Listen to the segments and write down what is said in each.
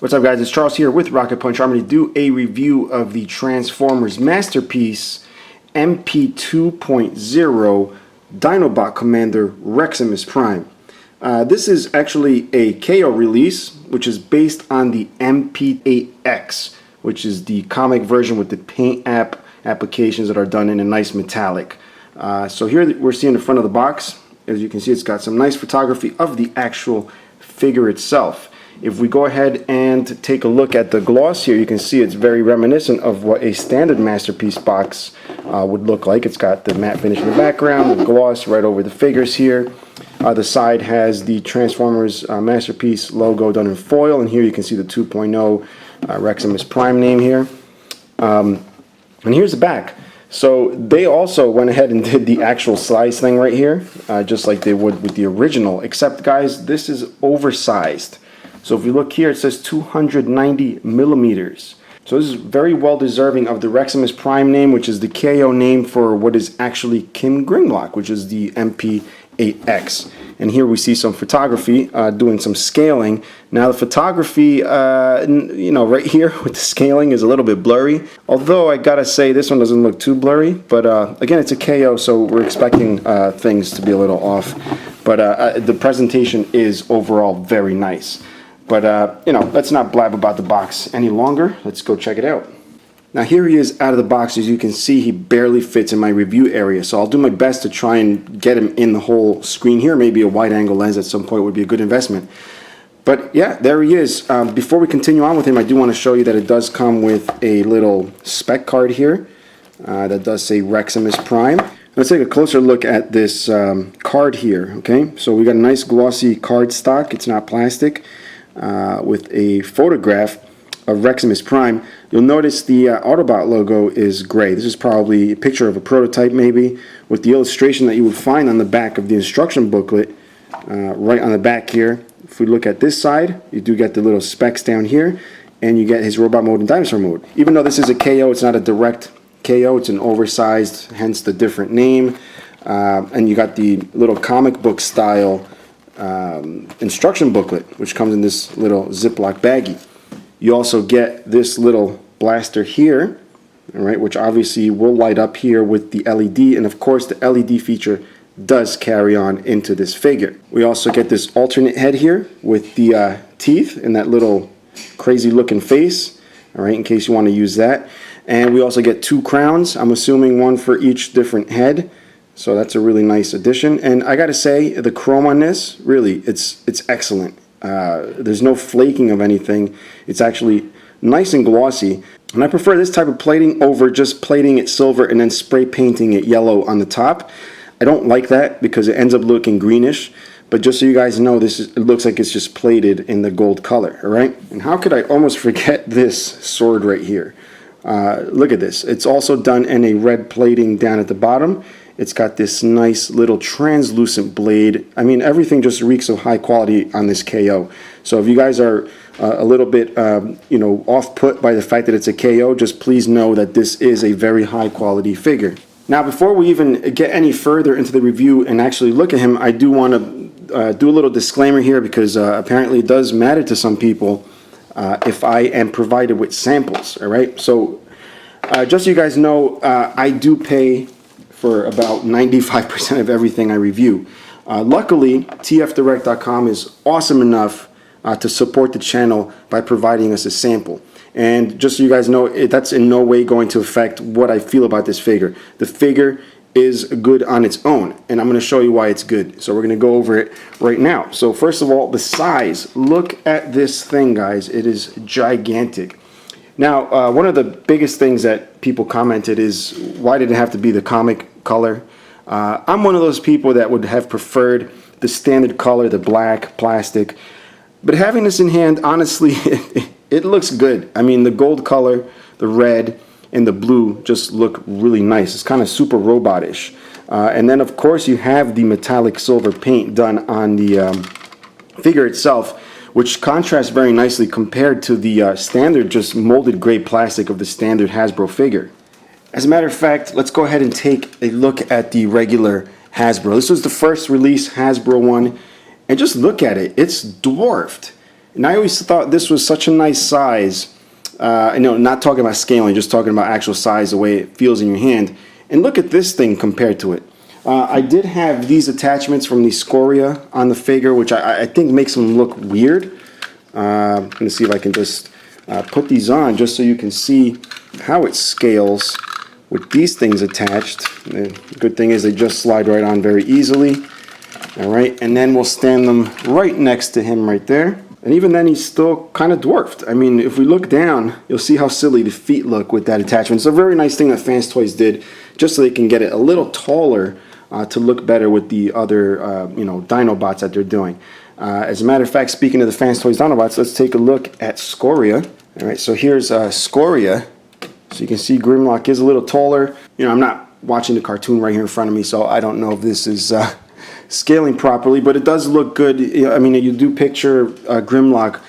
What's up, guys? It's Charles here with Rocket Punch. I'm going to do a review of the Transformers Masterpiece MP-08X Dinobot Commander Reximus Prime. This is actually a KO release, which is based on the MP-08X, which is the comic version with the paint applications that are done in a nice metallic. So here we're seeing the front of the box. As you can see, it's got some nice photography of the actual figure itself. If we go ahead and take a look at the gloss here, you can see it's very reminiscent of what a standard Masterpiece box would look like. It's got the matte finish in the background, the gloss right over the figures here. The side has the Transformers Masterpiece logo done in foil, and here you can see the 2.0 Reximus Prime name here. And here's the back. So they also went ahead and did the actual size thing right here, just like they would with the original, except, guys, this is oversized. So if you look here, it says 290 millimeters. So this is very well deserving of the Reximus Prime name, which is the KO name for what is actually Kim Grimlock, which is the MP-08X. And here we see some photography doing some scaling. Now the photography, right here with the scaling is a little bit blurry. Although I gotta say this one doesn't look too blurry. But again, it's a KO, so we're expecting things to be a little off. But the presentation is overall very nice. But, let's not blab about the box any longer. Let's go check it out. Now, here he is out of the box. As you can see, he barely fits in my review area. So I'll do my best to try and get him in the whole screen here. Maybe a wide-angle lens at some point would be a good investment. But, yeah, there he is. Before we continue on with him, I do want to show you that it does come with a little spec card here that does say Reximus Prime. Let's take a closer look at this card here, okay? So we got a nice glossy card stock. It's not plastic. With a photograph of Reximus Prime. You'll notice the Autobot logo is gray. This is probably a picture of a prototype, maybe, with the illustration that you would find on the back of the instruction booklet, right on the back here. If we look at this side, you do get the little specs down here, and you get his robot mode and dinosaur mode. Even though this is a KO, it's not a direct KO, it's an oversized, hence the different name. And you got the little comic book style instruction booklet, which comes in this little Ziploc baggie. You also get this little blaster here, all right, which obviously will light up here with the LED, and of course the LED feature does carry on into this figure. We also get this alternate head here with the teeth and that little crazy looking face, all right, in case you want to use that. And we also get two crowns, I'm assuming one for each different head. So that's a really nice addition, and I gotta say the chrome on this, really, it's excellent. There's no flaking of anything. It's actually nice and glossy, and I prefer this type of plating over just plating it silver and then spray painting it yellow on the top. I don't like that because it ends up looking greenish. But just so you guys know, it looks like it's just plated in the gold color, all right? And how could I almost forget this sword right here? Look at this. It's also done in a red plating down at the bottom. It's got this nice little translucent blade. I mean, everything just reeks of high quality on this KO. So if you guys are a little bit, off-put by the fact that it's a KO, just please know that this is a very high quality figure. Now, before we even get any further into the review and actually look at him, I do want to do a little disclaimer here because apparently it does matter to some people if I am provided with samples, all right? So just so you guys know, I do pay for about 95% of everything I review. Luckily, tfdirect.com is awesome enough to support the channel by providing us a sample. And just so you guys know, that's in no way going to affect what I feel about this figure. The figure is good on its own, and I'm going to show you why it's good. So we're going to go over it right now. So first of all, the size. Look at this thing, guys. It is gigantic. Now, one of the biggest things that people commented is, why did it have to be the comic color? I'm one of those people that would have preferred the standard color, the black plastic. But having this in hand, honestly, it looks good. I mean, the gold color, the red, and the blue just look really nice. It's kind of super robotish. And then, of course, you have the metallic silver paint done on the figure itself, which contrasts very nicely compared to the standard just molded gray plastic of the standard Hasbro figure. As a matter of fact, let's go ahead and take a look at the regular Hasbro. This was the first release Hasbro one, and just look at it. It's dwarfed. And I always thought this was such a nice size. Not talking about scaling, just talking about actual size, the way it feels in your hand. And look at this thing compared to it. I did have these attachments from the Scoria on the figure, which I think makes them look weird. I'm going to see if I can just put these on just so you can see how it scales with these things attached. The good thing is they just slide right on very easily. Alright, and then we'll stand them right next to him right there. And even then he's still kind of dwarfed. I mean, if we look down, you'll see how silly the feet look with that attachment. It's a very nice thing that Fans Toys did, just so they can get it a little taller to look better with the other Dinobots that they're doing. As a matter of fact, speaking of the Fans Toys Dinobots, let's take a look at Scoria. Alright, so here's Scoria. So you can see Grimlock is a little taller. I'm not watching the cartoon right here in front of me, so I don't know if this is scaling properly, but it does look good. I mean, you do picture Grimlock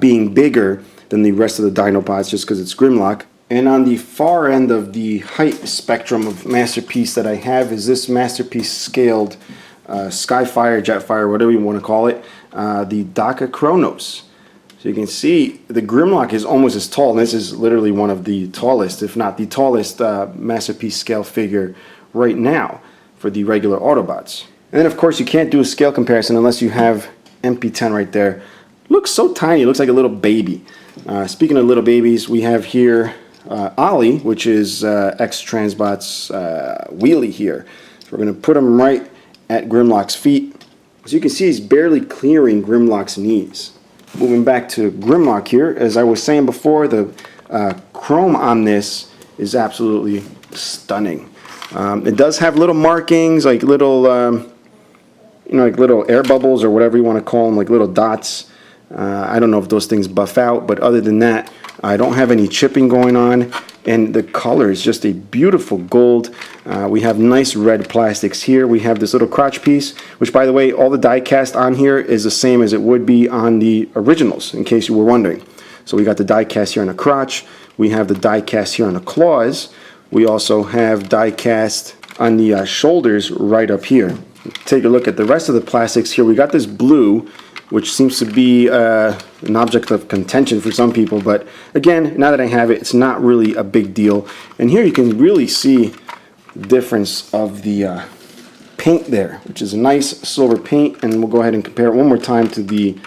being bigger than the rest of the Dinobots just because it's Grimlock. And on the far end of the height spectrum of Masterpiece that I have is this Masterpiece scaled Skyfire, Jetfire, whatever you want to call it, the Daka Kronos. So you can see the Grimlock is almost as tall, and this is literally one of the tallest, if not the tallest Masterpiece scale figure right now for the regular Autobots. And then of course you can't do a scale comparison unless you have MP-10 right there. Looks so tiny, it looks like a little baby. Speaking of little babies, we have here Ollie, which is X-Transbot's wheelie here. So we're going to put him right at Grimlock's feet. As you can see, he's barely clearing Grimlock's knees. Moving back to Grimlock here, as I was saying before, the chrome on this is absolutely stunning. It does have little markings, like little like little air bubbles or whatever you want to call them, like little dots. I don't know if those things buff out, but other than that, I don't have any chipping going on, and the color is just a beautiful gold. We have nice red plastics here. We have this little crotch piece, which, by the way, all the die cast on here is the same as it would be on the originals, in case you were wondering. So we got the die cast here on the crotch. We have the die cast here on the claws. We also have die cast on the shoulders right up here. Take a look at the rest of the plastics here. We got this blue, which seems to be an object of contention for some people, but again, now that I have it, it's not really a big deal. And here you can really see the difference of the paint there, which is a nice silver paint, and we'll go ahead and compare it one more time to the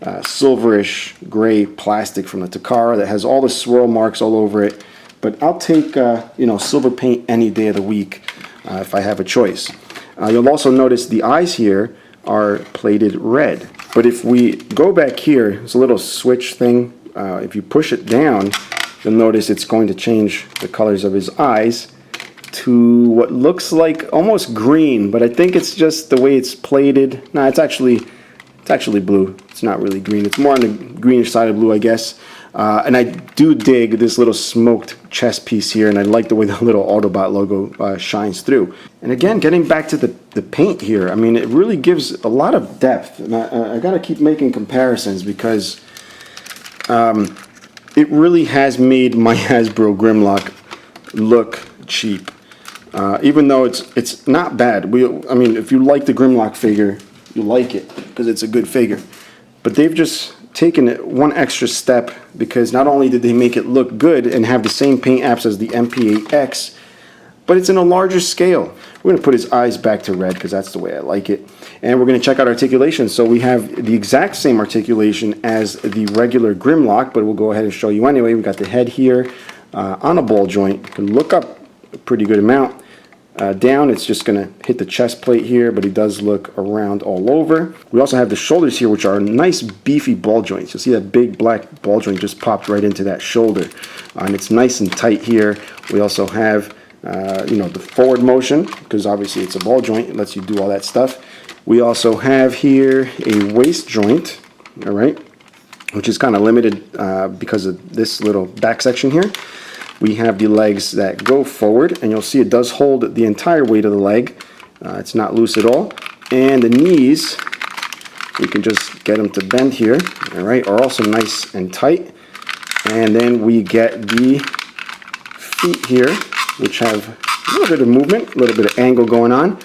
silverish gray plastic from the Takara that has all the swirl marks all over it. But I'll take silver paint any day of the week if I have a choice. You'll also notice the eyes here are plated red. But if we go back here, there's a little switch thing. If you push it down, you'll notice it's going to change the colors of his eyes to what looks like almost green, but I think it's just the way it's plated. No, it's actually blue. It's not really green. It's more on the greenish side of blue, I guess. And I do dig this little smoked chest piece here, and I like the way the little Autobot logo shines through. And again, getting back to the paint here, I mean, it really gives a lot of depth. And I gotta keep making comparisons because it really has made my Hasbro Grimlock look cheap. Even though it's not bad. I mean, if you like the Grimlock figure, you like it because it's a good figure. But they've just taken it one extra step, because not only did they make it look good and have the same paint apps as the MP-08X, but it's in a larger scale. We're going to put his eyes back to red because that's the way I like it. And we're going to check out articulation. So we have the exact same articulation as the regular Grimlock, but we'll go ahead and show you anyway. We got the head here on a ball joint. You can look up a pretty good amount. Down, it's just going to hit the chest plate here, but he does look around all over. We also have the shoulders here, which are nice beefy ball joints. You'll see that big black ball joint just popped right into that shoulder, and it's nice and tight here. We also have the forward motion, because obviously it's a ball joint. It lets you do all that stuff. We also have here a waist joint, all right, which is kind of limited because of this little back section here. We have the legs that go forward, and you'll see it does hold the entire weight of the leg. It's not loose at all. And the knees, we can just get them to bend here, all right, are also nice and tight. And then we get the feet here, which have a little bit of movement, a little bit of angle going on.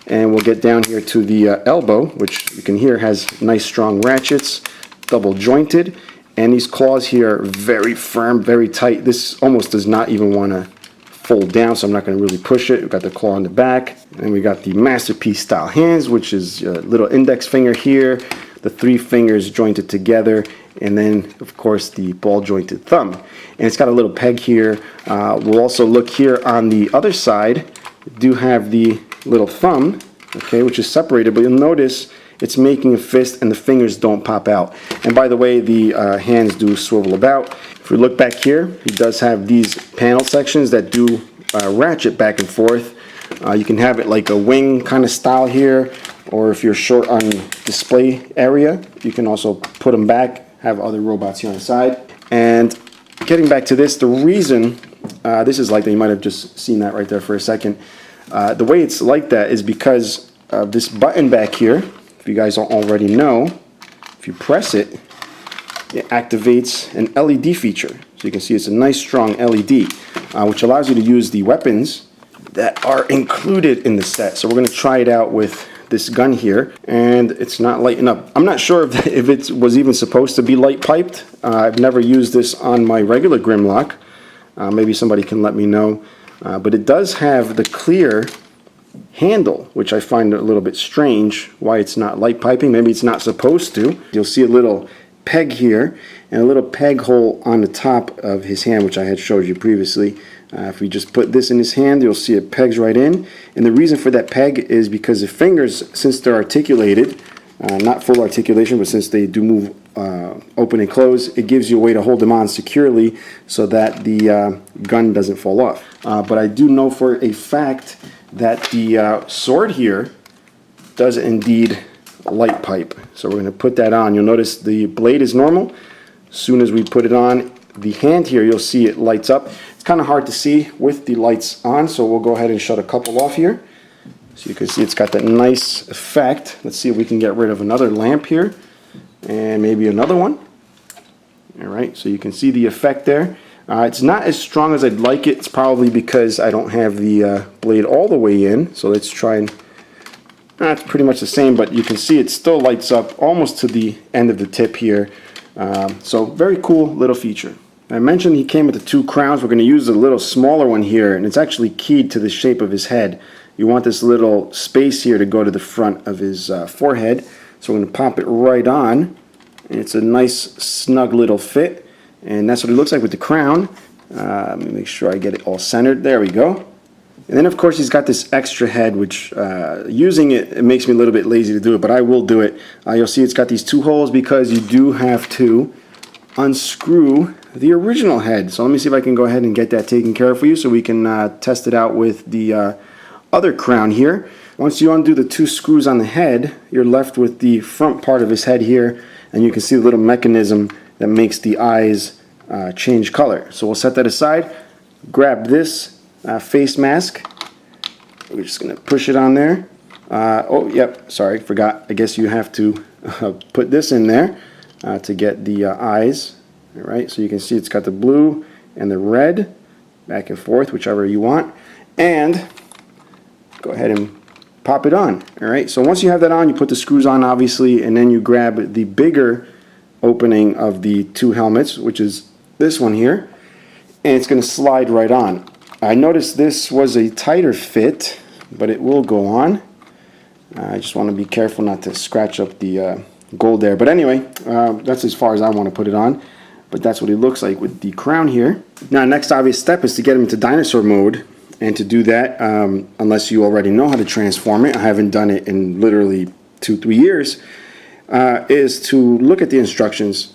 And we'll get down here to the elbow, which you can hear has nice strong ratchets. double jointed, and these claws here are very firm, very tight. This almost does not even want to fold down, so I'm not going to really push it. We've got the claw on the back, and we got the masterpiece style hands, which is a little index finger here, the 3 fingers jointed together, and then of course the ball jointed thumb. And it's got a little peg here. We'll also look here on the other side. We do have the little thumb, okay, which is separated, but you'll notice it's making a fist and the fingers don't pop out. And by the way, the hands do swivel about. If we look back here, he does have these panel sections that do ratchet back and forth. You can have it like a wing kind of style here, or if you're short on display area, you can also put them back, have other robots here on the side. And getting back to this, the reason this is like that, you might have just seen that right there for a second. The way it's like that is because of this button back here. If you guys don't already know, if you press it, it activates an LED feature. So you can see it's a nice strong LED, which allows you to use the weapons that are included in the set. So we're going to try it out with this gun here, and it's not lighting up. I'm not sure if it was even supposed to be light piped. I've never used this on my regular Grimlock. Maybe somebody can let me know. But it does have the clear handle, which I find a little bit strange why it's not light piping. Maybe it's not supposed to. You'll see a little peg here and a little peg hole on the top of his hand, which I had showed you previously. If we just put this in his hand, you'll see it pegs right in. And the reason for that peg is because the fingers, since they're articulated, not full articulation, but since they do move open and close, it gives you a way to hold them on securely so that the gun doesn't fall off. But I do know for a fact that the sword here does indeed light pipe. So we're going to put that on. You'll notice the blade is normal. As soon as we put it on, the hand here, you'll see it lights up. It's kind of hard to see with the lights on, so we'll go ahead and shut a couple off here. So you can see it's got that nice effect. Let's see if we can get rid of another lamp here, and maybe another one. All right, so you can see the effect there. It's not as strong as I'd like it. It's probably because I don't have the blade all the way in. So let's try and, it's pretty much the same, but you can see it still lights up almost to the end of the tip here. So very cool little feature. I mentioned he came with the 2 crowns. We're going to use a little smaller one here, and it's actually keyed to the shape of his head. You want this little space here to go to the front of his forehead. So we're going to pop it right on, and it's a nice snug little fit. And that's what it looks like with the crown. Let me make sure I get it all centered. There we go. And then of course he's got this extra head, which using it makes me a little bit lazy to do it, but I will do it. You'll see it's got these 2 holes because you do have to unscrew the original head. So let me see if I can go ahead and get that taken care of for you so we can test it out with the other crown here. Once you undo the 2 screws on the head, you're left with the front part of his head here, and you can see the little mechanism that makes the eyes change color. So we'll set that aside. Grab this face mask. We're just going to push it on there. Oh, yep, sorry, forgot. I guess you have to put this in there to get the eyes. All right, so you can see it's got the blue and the red back and forth, whichever you want. And go ahead and pop it on. All right, so once you have that on, you put the screws on, obviously, and then you grab the bigger opening of the 2 helmets, which is this one here, and it's going to slide right on. I noticed this was a tighter fit, but it will go on. I just want to be careful not to scratch up the gold there. But anyway, that's as far as I want to put it on. But that's what it looks like with the crown here. Now, next obvious step is to get him into dinosaur mode. And to do that, unless you already know how to transform it, I haven't done it in literally 2-3 years, is to look at the instructions.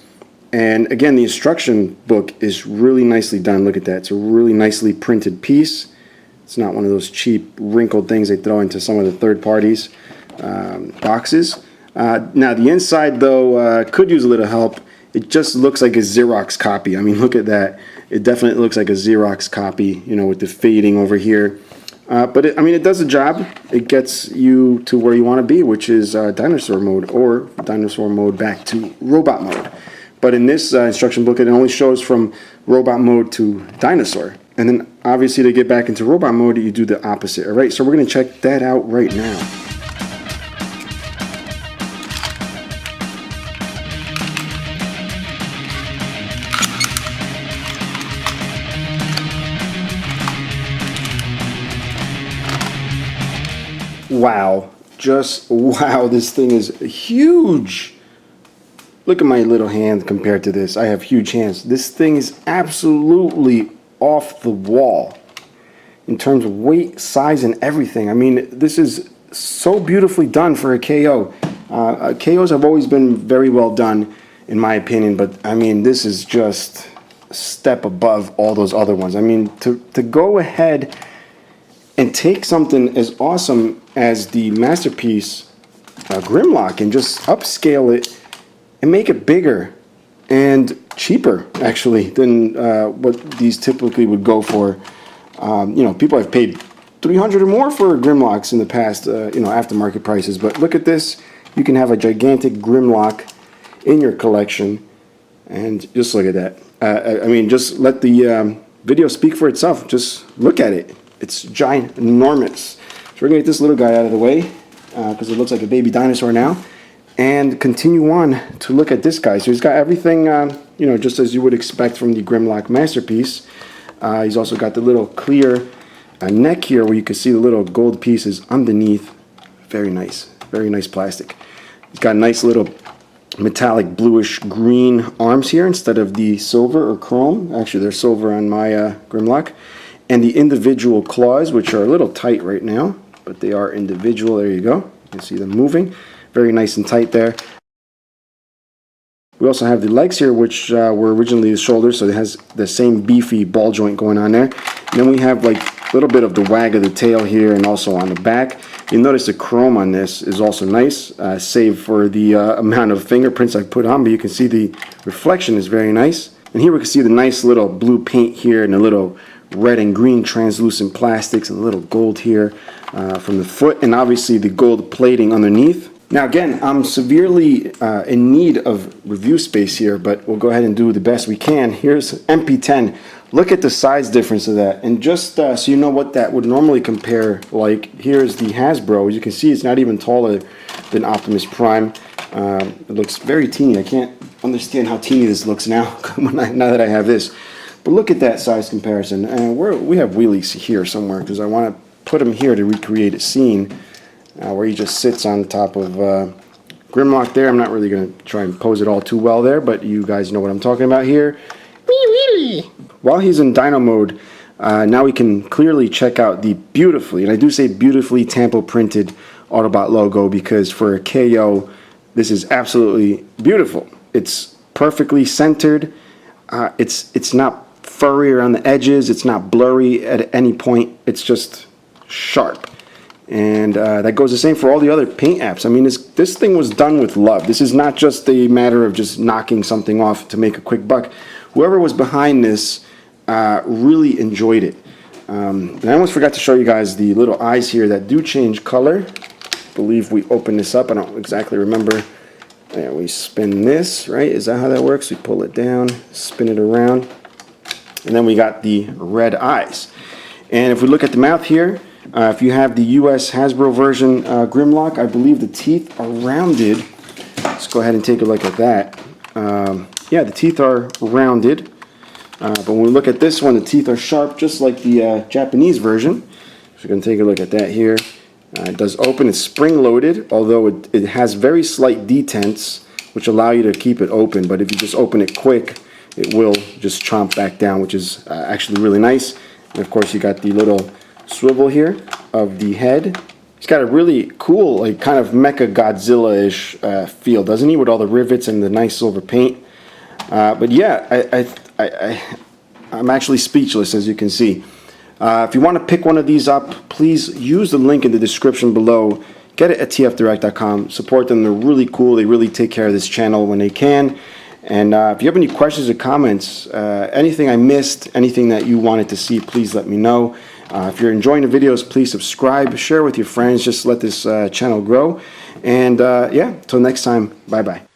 And again, the instruction book is really nicely done. Look at that. It's a really nicely printed piece. It's not one of those cheap wrinkled things they throw into some of the third parties boxes. Now the inside though could use a little help. It just looks like a Xerox copy. I mean, look at that. It definitely looks like a Xerox copy, you know, with the fading over here. But it does the job. It gets you to where you want to be, which is dinosaur mode, or dinosaur mode back to robot mode. But in this instruction book, it only shows from robot mode to dinosaur. And then obviously to get back into robot mode, you do the opposite. All right, so we're going to check that out right now. wow. Just wow, this thing is huge. Look at my little hand compared to this. I have huge hands. This thing is absolutely off the wall in terms of weight, size, and everything. I mean, this is so beautifully done for a KO. KOs have always been very well done, in my opinion, but I mean, this is just a step above all those other ones. I mean, to go ahead and take something as awesome as the Masterpiece Grimlock and just upscale it and make it bigger and cheaper, actually, than what these typically would go for. You know, people have paid $300 or more for Grimlocks in the past, you know, aftermarket prices. But look at this. You can have a gigantic Grimlock in your collection. And just look at that. I mean, just let the video speak for itself. Just look at it. It's ginormous. So we're going to get this little guy out of the way because it looks like a baby dinosaur now. And continue on to look at this guy. So he's got everything, you know, just as you would expect from the Grimlock Masterpiece. He's also got the little clear neck here where you can see the little gold pieces underneath. Very nice plastic. He's got nice little metallic bluish green arms here instead of the silver or chrome. Actually, they're silver on my Grimlock. And the individual claws, which are a little tight right now, but they are individual. There you go. You can see them moving. Very nice and tight there. We also have the legs here, which were originally the shoulders, so it has the same beefy ball joint going on there. And then we have like a little bit of the wag of the tail here and also on the back. You'll notice the chrome on this is also nice, save for the amount of fingerprints I put on, but you can see the reflection is very nice. And here we can see the nice little blue paint here and a little red and green translucent plastics and a little gold here from the foot, and obviously the gold plating underneath. Now again, I'm severely in need of review space here, but we'll go ahead and do the best we can. Here's MP10. Look at the size difference of that, and just so you know what that would normally compare like, here's the Hasbro. As you can see, it's not even taller than Optimus Prime. It looks very teeny. I can't understand how teeny this looks now now that I have this. But look at that size comparison. And we have wheelies here somewhere because I want to put him here to recreate a scene where he just sits on top of Grimlock there. I'm not really going to try and pose it all too well there, but you guys know what I'm talking about here. While he's in Dino mode, now we can clearly check out the beautifully, and I do say beautifully, tampo printed Autobot logo, because for a KO, this is absolutely beautiful. It's perfectly centered. It's not furry around the edges. It's not blurry at any point. It's just sharp. And that goes the same for all the other paint apps. I mean, this thing was done with love. This is not just a matter of just knocking something off to make a quick buck. Whoever was behind this really enjoyed it. And I almost forgot to show you guys the little eyes here that do change color. I believe we open this up. I don't exactly remember. Yeah, we spin this, right? Is that how that works? We pull it down, spin it around, and then we got the red eyes. And if we look at the mouth here, if you have the US Hasbro version Grimlock, I believe the teeth are rounded. Let's go ahead and take a look at that. Yeah, the teeth are rounded. But when we look at this one, the teeth are sharp, just like the Japanese version. So we're going to take a look at that here. It does open. It's spring-loaded, although it has very slight detents, which allow you to keep it open. But if you just open it quick, it will just chomp back down, which is actually really nice. And of course, you got the little swivel here of the head. He's got a really cool, like kind of Mecha Godzilla-ish feel, doesn't he, with all the rivets and the nice silver paint? But yeah, I'm actually speechless, as you can see. If you want to pick one of these up, please use the link in the description below. Get it at tfdirect.com. Support them. They're really cool. They really take care of this channel when they can. And if you have any questions or comments, anything I missed, anything that you wanted to see, please let me know. If you're enjoying the videos, please subscribe, share with your friends. Just let this channel grow. And yeah, till next time, bye-bye.